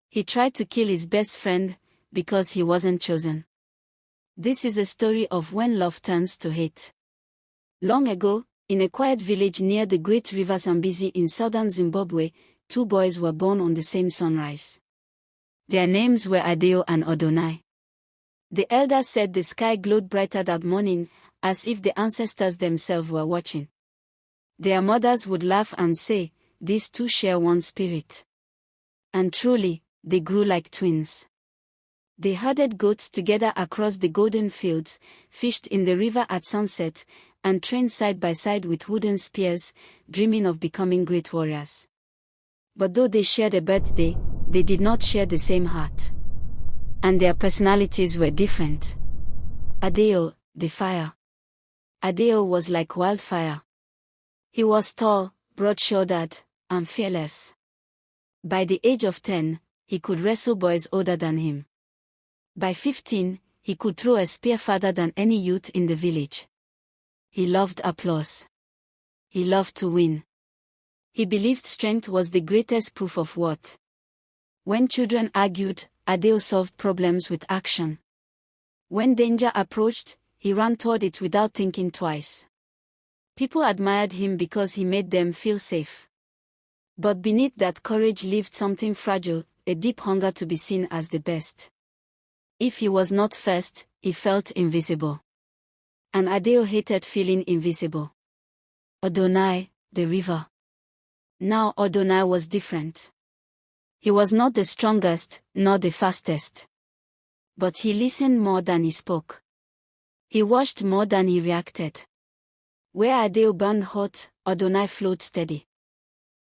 He tried to kill his best friend because he wasn't chosen. This is a story of when love turns to hate. Long ago, in a quiet village near the great river Zambezi in southern Zimbabwe, two boys were born on the same sunrise. Their names were Adeo and Odonai. The elders said the sky glowed brighter that morning, as if the ancestors themselves were watching. Their mothers would laugh and say, "These two share one spirit." And truly, they grew like twins. They herded goats together across the golden fields, fished in the river at sunset, and trained side by side with wooden spears, dreaming of becoming great warriors. But though they shared a birthday, they did not share the same heart. And their personalities were different. Adeo, the fire. Adeo was like wildfire. He was tall, broad-shouldered, and fearless. By the age of 10, he could wrestle boys older than him. By 15, he could throw a spear farther than any youth in the village. He loved applause. He loved to win. He believed strength was the greatest proof of worth. When children argued, Adeo solved problems with action. When danger approached, he ran toward it without thinking twice. People admired him because he made them feel safe. But beneath that courage lived something fragile, a deep hunger to be seen as the best. If he was not first, he felt invisible. And Adeo hated feeling invisible. Odonai, the river. Now Odonai was different. He was not the strongest, nor the fastest. But he listened more than he spoke. He watched more than he reacted. Where Adeo burned hot, Odonai flowed steady.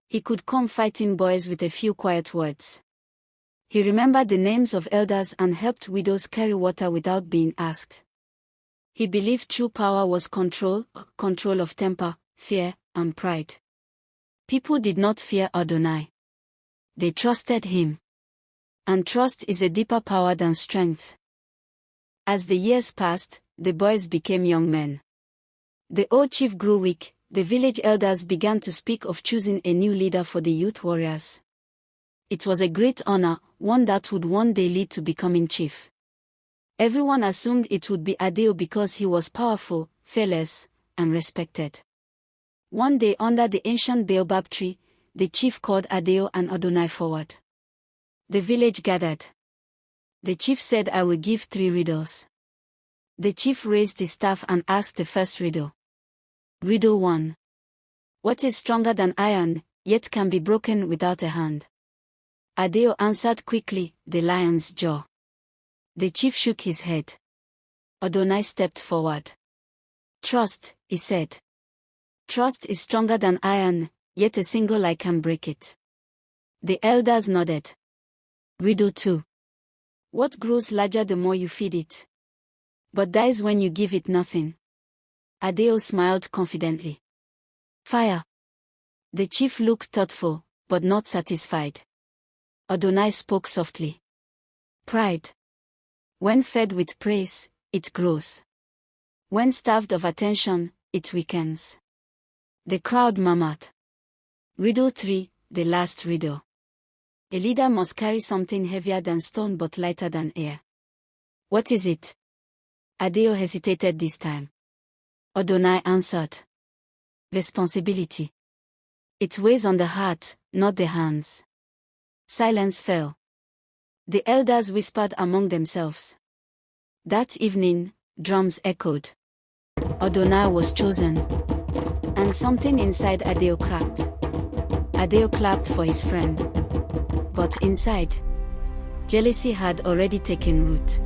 He could calm fighting boys with a few quiet words. He remembered the names of elders and helped widows carry water without being asked. He believed true power was control of temper, fear, and pride. People did not fear Odonai. They trusted him. And trust is a deeper power than strength. As the years passed, the boys became young men. The old chief grew weak. The village elders began to speak of choosing a new leader for the youth warriors. It was a great honor, one that would one day lead to becoming chief. Everyone assumed it would be Adeo because he was powerful, fearless, and respected. One day under the ancient baobab tree, the chief called Adeo and Odonai forward. The village gathered. The chief said, "I will give 3 riddles." The chief raised his staff and asked the first riddle. Riddle 1. What is stronger than iron, yet can be broken without a hand? Adeo answered quickly, "The lion's jaw." The chief shook his head. Odonai stepped forward. "Trust," he said. "Trust is stronger than iron, yet a single eye can break it." The elders nodded. Riddle 2. What grows larger the more you feed it, but dies when you give it nothing? Adeo smiled confidently. Fire. The chief looked thoughtful, but not satisfied. Odonai spoke softly. Pride. When fed with praise, it grows. When starved of attention, it weakens. The crowd murmured. Riddle 3, the last riddle. A leader must carry something heavier than stone but lighter than air. What is it? Adeo hesitated this time. Odonai answered. Responsibility. It weighs on the heart, not the hands. Silence fell. The elders whispered among themselves. That evening, drums echoed. Odonai was chosen. And something inside Adeo cracked. Adeo clapped for his friend. But inside, jealousy had already taken root.